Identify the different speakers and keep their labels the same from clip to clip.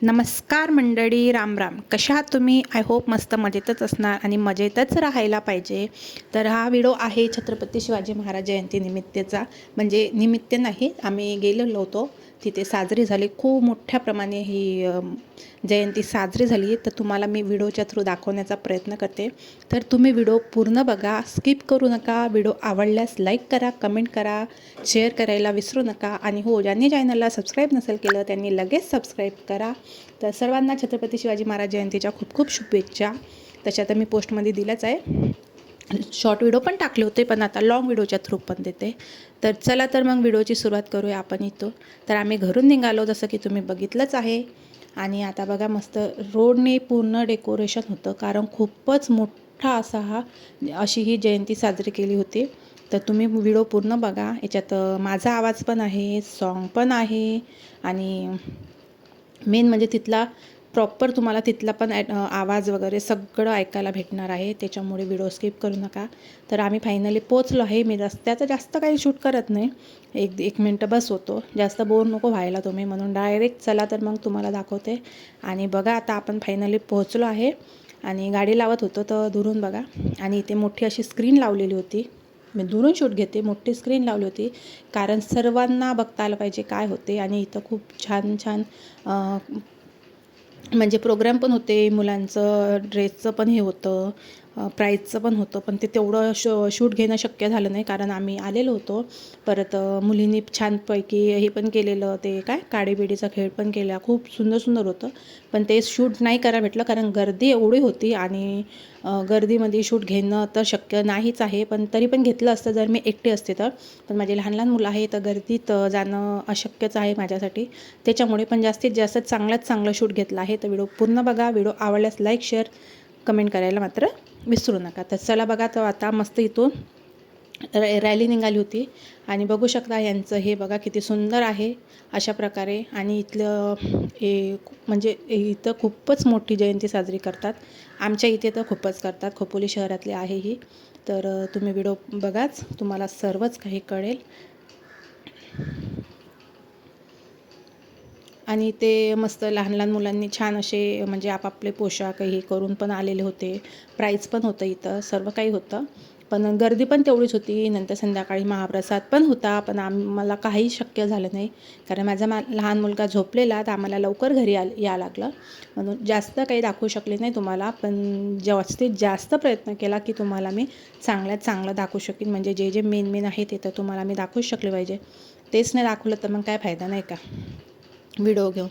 Speaker 1: नमस्कार मंडळी, राम राम. कशा आहात तुम्ही? आय होप मस्त मजेतच असणार आणि मजेतच राहायला पाहिजे. तर हा व्हिडिओ आहे छत्रपती शिवाजी महाराज जयंती निमित्तचा. म्हणजे निमित्त नाही, आम्ही गेलेलो होतो तिथे, साजरी झाली खूप मोठ्या प्रमाणे ही जयंती साजरी झाली. तर तुम्हाला मी व्हिडिओच्या थ्रू दाखवण्याचा प्रयत्न करते. तर तुम्ही व्हिडिओ पूर्ण बघा, स्किप करू नका. व्हिडिओ आवडल्यास लाईक करा, कमेंट करा, शेअर करायला विसरू नका. आणि हो, ज्यांनी चॅनलला सबस्क्राईब नसेल केलं त्यांनी लगेच सबस्क्राईब करा. तर सर्वांना छत्रपती शिवाजी महाराज जयंतीच्या खूप खूप शुभेच्छा. तशा तर मी पोस्टमध्ये दिल्याच आहे, शॉर्ट व्हिडिओ पण टाकले होते, पण आता लॉंग व्हिडिओच्या थ्रू पण देते. तर चला तर मग व्हिडिओची सुरुवात करूया आपण इथून. तर आम्ही घरून निघालो, जसं की तुम्ही बघितलंच आहे. आणि आता बघा, मस्त रोडने पूर्ण डेकोरेशन होतं, कारण खूपच मोठा अशी ही जयंती साजरी केली होती. तर तुम्ही व्हिडिओ पूर्ण बघा. याच्यात माझा आवाज पण आहे, सॉन्ग पण आहे, आणि मेन म्हणजे तिथला प्रॉपर तुम्हाला तिथला पण आवाज वगैरे सगळं ऐकायला भेटणार आहे. त्याच्यामुळे व्हिडिओ स्किप करू नका. तर आम्ही फायनली पोचलो आहे. मी रस्त्याचं जास्त काही शूट करत नाही, एक मिनटं बस होतो, जास्त बोर नको व्हायला तुम्ही, म्हणून डायरेक्ट चला तर मग तुम्हाला दाखवते. आणि बघा, आता आपण फायनली पोहोचलो आहे. आणि गाडी लावत होतो तर दुरून बघा, आणि इथे मोठी अशी स्क्रीन लावलेली होती. मी दुरून शूट घेते, मोठी स्क्रीन लावली होती कारण सर्वांना बघता आलं पाहिजे काय होते. आणि इथं खूप छान छान म्हणजे प्रोग्राम पण होते, मुलांचं ड्रेसचं पण हे होतं, प्राईजचं पण होतं. पण ते तेवढं शूट घेणं शक्य झालं नाही, कारण आम्ही आलेलो होतो. परत मुलींनी छानपैकी हे पण केलेलं, ते काय काडीबिडीचा खेळ पण केला, खूप सुंदर सुंदर होतं. पण ते शूट नाही करायला भेटलं, कारण गर्दी एवढी होती. आणि गर्दीमध्ये शूट घेणं तर शक्य नाहीच आहे. पण तरी पण घेतलं असतं जर मी एकटी असते तर. पण माझे लहान लहान मुलं आहे, तर गर्दीत जाणं अशक्यच आहे माझ्यासाठी. त्याच्यामुळे पण जास्तीत जास्त चांगल्यात चांगलं शूट घेतलं आहे. तर व्हिडिओ पूर्ण बघा. व्हिडिओ आवडल्यास लाईक, शेअर, कमेंट करायला मात्र विसरू नका. तर चला बघा, तर आता मस्त इथून रॅली निघाली होती. आणि बघू शकता यांचं हे बघा किती सुंदर आहे अशा प्रकारे. आणि इथलं हे म्हणजे इथं खूपच मोठी जयंती साजरी करतात. आमच्या इथे तर खूपच करतात, खोपोली शहरातले आहे ही. तर तुम्ही व्हिडिओ बघाच, तुम्हाला सर्वच काही कळेल. आणि ते मस्त लहान लहान मुलांनी छान असे म्हणजे आपापले पोशाख हे करून पण आलेले होते. प्राईज पण होतं इथं, सर्व काही होतं. पण गर्दी पण तेवढीच होती. नंतर संध्याकाळी महाप्रसाद पण होता, पण आम्हाला काही शक्य झालं नाही, कारण माझा लहान मुलगा झोपलेला, तर आम्हाला लवकर घरी यावं लागलं. म्हणून जास्त काही दाखवू शकले नाही तुम्हाला. पण जास्तीत जास्त प्रयत्न केला की तुम्हाला मी चांगल्यात चांगलं दाखवू शकेन. म्हणजे जे जे मेन आहे ते तर तुम्हाला मी दाखवूच शकले पाहिजे. तेच नाही दाखवलं तर मग काय फायदा, नाही का व्हिडिओ घेऊन.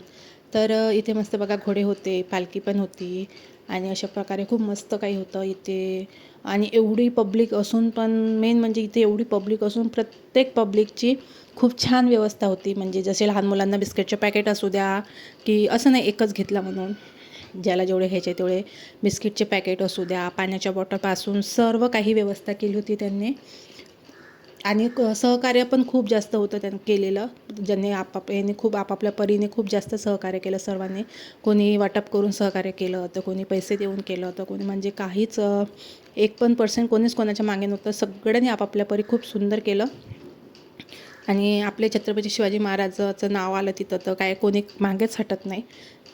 Speaker 1: तर इथे मस्त बघा घोडे होते, पालखी पण होती, आणि अशा प्रकारे खूप मस्त काही होतं इथे. आणि एवढी पब्लिक असून पण, मेन म्हणजे इथे एवढी पब्लिक असून प्रत्येक पब्लिकची खूप छान व्यवस्था होती. म्हणजे जसे लहान मुलांना बिस्किटचे पॅकेट असू द्या, की असं नाही एकच घेतला म्हणून, ज्याला जेवढे घ्यायचे तेवढे बिस्किटचे पॅकेट असू द्या, पाण्याच्या बॉटलपासून सर्व काही व्यवस्था केली होती त्यांनी. आणि सहकार्य पण खूप जास्त होतं त्यांनी केलेलं. ज्यांनी याने खूप आपापल्या परीने खूप जास्त सहकार्य केलं सर्वांनी. कोणी वाटप करून सहकार्य केलं, तर कोणी पैसे देऊन केलं, तर कोणी म्हणजे काहीच 1% कोणीच कोणाच्या मागे नव्हतं. सगळ्यांनी आपापल्या परी खूप सुंदर केलं. आणि आपले छत्रपती शिवाजी महाराजाचं नाव आलं तिथं, तर काय कोणी मागेच हटत नाही.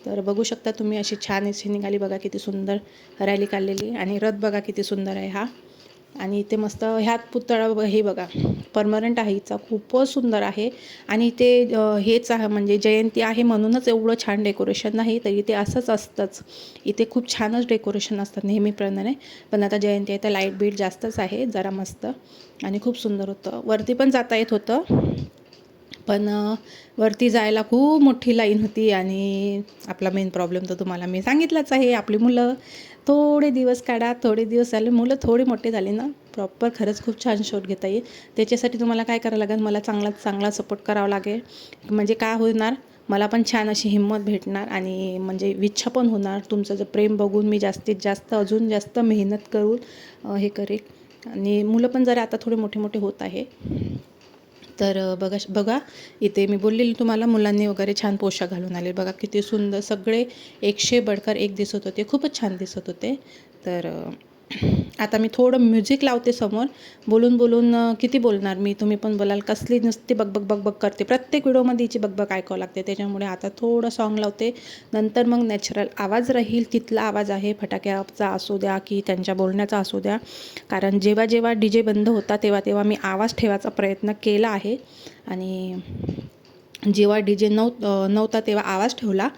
Speaker 1: तर बघू शकता तुम्ही, अशी छान अशी निघाली बघा, किती सुंदर रॅली काढलेली. आणि रथ बघा किती सुंदर आहे हा. आणि इथे मस्त ह्यात पुतळा हे बघा परमनंट आहे हिचा, खूपच सुंदर आहे. आणि ते हेच आहे म्हणजे जयंती आहे म्हणूनच एवढं छान डेकोरेशन नाही, तर इथे असंच असतंच. इथे खूप छानच डेकोरेशन असतात नेहमीप्रमाणे. पण आता जयंती आहे तर लाईट बीट जास्तच आहे जरा मस्त. आणि खूप सुंदर होतं. वरती पण जाता येत होतं, पण वरती जायला खूप मोठी लाईन होती. आणि आपला मेन प्रॉब्लेम तर तुम्हाला मी सांगितलाच आहे, आपली मुलं. थोडे दिवस काढा, थोडे दिवस झाले, मुलं थोडी मोठे झाले ना, प्रॉपर खरंच खूप छान शॉट घेता येईल. त्याच्यासाठी तुम्हाला काय करावं लागेल, मला चांगला सपोर्ट करावा लागेल. म्हणजे काय होणार, मला पण छान अशी हिंमत भेटणार, आणि म्हणजे इच्छा पण होणार. तुमचं जर प्रेम बघून मी जास्तीत जास्त अजून जास्त मेहनत करून हे करेल. आणि मुलं पण जरा आता थोडे मोठे मोठे होत आहे. तर बघा इथे मी बोललेली तुम्हाला, मुलांनी वगैरे छान पोशाख घालून आले बघा, किती सुंदर सगळे 100 बढकर 1 दिसत होते, खूपच छान दिसत होते. तर आता मी थोडं म्युझिक लावते समोर. बोलून बोलून किती बोलणार मी, तुम्ही पण बोलाल कसली नुसती बकबक बकबक करते. प्रत्येक व्हिडिओमध्ये हिची बकबक ऐकावं लागते. त्याच्यामुळे आता थोडं सॉन्ग लावते. नंतर मग नॅचरल आवाज राहील, तिथला आवाज आहे फटाक्याचा असू द्या की त्यांच्या बोलण्याचा असू द्या. कारण जेव्हा जेव्हा DJ बंद होता तेव्हा तेव्हा मी आवाज ठेवायचा प्रयत्न केला आहे. आणि जेव्हा DJ नव्हता तेव्हा आवाज ठेवला,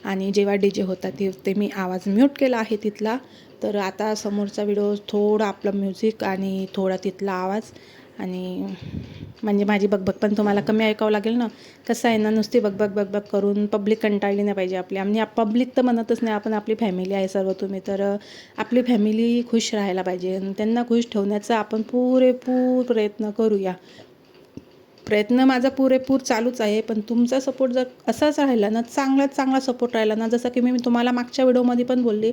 Speaker 1: आणि जेव्हा DJ होता ते मी आवाज म्यूट केला आहे तिथला. तर आता समोरचा व्हिडिओ थोडा आपलं म्युझिक आणि थोडा तिथला आवाज, आणि म्हणजे माझी बकबक पण तुम्हाला कमी ऐकावं लागेल ना. कसं आहे ना, नुसती बकबक बकबक करून पब्लिक कंटाळली नाही पाहिजे आपली. आणि पब्लिक तर म्हणतच नाही, आपण आपली फॅमिली आहे सर्व तुम्ही. तर आपली फॅमिली खुश राहायला पाहिजे आणि त्यांना खुश ठेवण्याचा आपण पुरेपूर प्रयत्न करूया. प्रयत्न माझा पुरेपूर चालूच आहे. पण तुमचा सपोर्ट जर असाच राहिला ना, चांगल्यात चांगला सपोर्ट राहिला ना, जसं की मी तुम्हाला मागच्या व्हिडिओमध्ये पण बोलले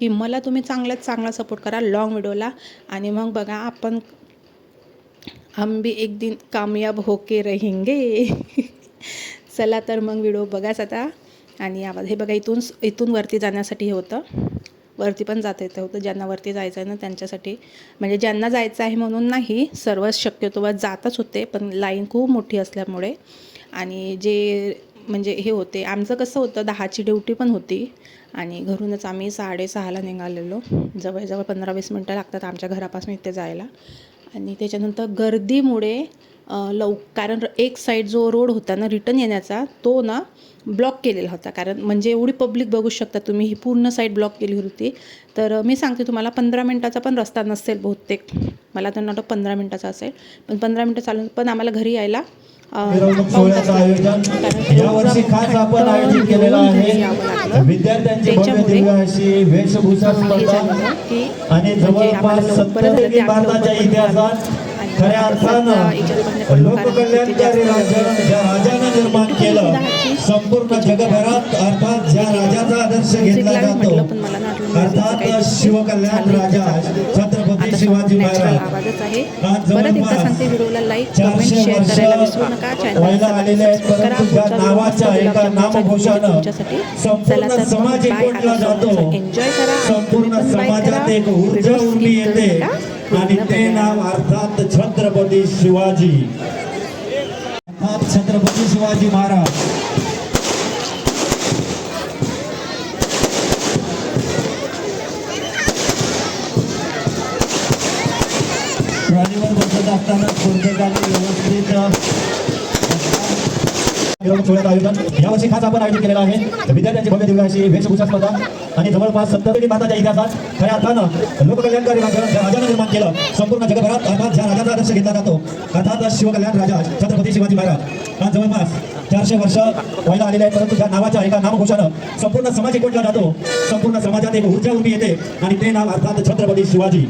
Speaker 1: की मला तुम्ही चांगल्यात चांगला सपोर्ट करा लॉंग व्हिडिओला. आणि मग बघा आपण हम भी एक दिन कामयाब होके रहेंगे. चला तर मग व्हिडिओ बघाच आता. आणि आवाज हे बघा, इथून वरती जाण्यासाठी हे होतं, वरती पण जाता येतं होतं. ज्यांना वरती जायचं आहे ना त्यांच्यासाठी, म्हणजे ज्यांना जायचं आहे म्हणून नाही, सर्वच शक्यतो जातच होते. पण लाईन खूप मोठी असल्यामुळे, आणि जे म्हणजे हे होते, आमचं कसं होतं 10ची ड्युटी पण होती. आणि घरूनच आम्ही 6:30ला निघालेलो. जवळजवळ 15-20 मिनटं लागतात आमच्या घरापासून इथे जायला. आणि त्याच्यानंतर गर्दीमुळे कारण एक साईड जो रोड होता ना रिटर्न येण्याचा, तो ना ब्लॉक केलेला होता. कारण म्हणजे एवढी पब्लिक बघू शकता तुम्ही, ही पूर्ण साईड ब्लॉक केली होती. तर मी सांगते तुम्हाला 15 मिनटाचा पण रस्ता नसेल बहुतेक, मला तर वाटतं 15 मिनटाचा असेल. पण 15 मिनटं चालून पण आम्हाला घरी यायला
Speaker 2: सोहळ्याचं आयोजन यावर्षी खास आपण आयोजित केलेलं आहे. विद्यार्थ्यांची भव्य दिव्य अशी वेशभूषा स्पर्धा, आणि जवळपास 70 भारताच्या इतिहासात खऱ्या अर्थानं लोककल्याणकारी राज्य ज्या राजानं निर्माण केलं, संपूर्ण जगभरात अर्थात ज्या राजाचा आदर्श घेतला जातो, अर्थात शिवकल्याण राजा छत्रपती शिवाजी महाराज. आज जवळपास 400 वर्ष व्हायला आलेले आहेत. परंतु ज्या नावाच्या एका नामघोषानं संपूर्ण समाज एकवटला जातो, संपूर्ण समाजात एक ऊर्जा उर्मी येते, आणि ते नाव अर्थात छत्रपती शिवाजी, अर्थात छत्रपती शिवाजी महाराज. गाडीवर बसत असताना प्रत्येकाने व्यवस्थित सोहळ्याचं आयोजन यावर्षी खास आपण आयोजित केलेलं आहे. विद्यार्थ्यांची भव्य दिव्य अशी वेशभूषा स्पर्धा, आणि जवळपास 70 भारताच्या इतिहासात खऱ्या अर्थानं लोककल्याणकारी राज्य ज्या राजानं निर्माण केलं, संपूर्ण जगभरात अर्थात ज्या राजाचा आदर्श घेतला जातो, अर्थात शिवकल्याण राजा छत्रपती शिवाजी महाराज. आज जवळपास 400 वर्ष व्हायला आलेले आहेत. परंतु ज्या नावाच्या एका नामघोषानं संपूर्ण समाज एकवटला जातो, संपूर्ण समाजात एक ऊर्जा उभी येते, आणि ते नाव अर्थात छत्रपती शिवाजी.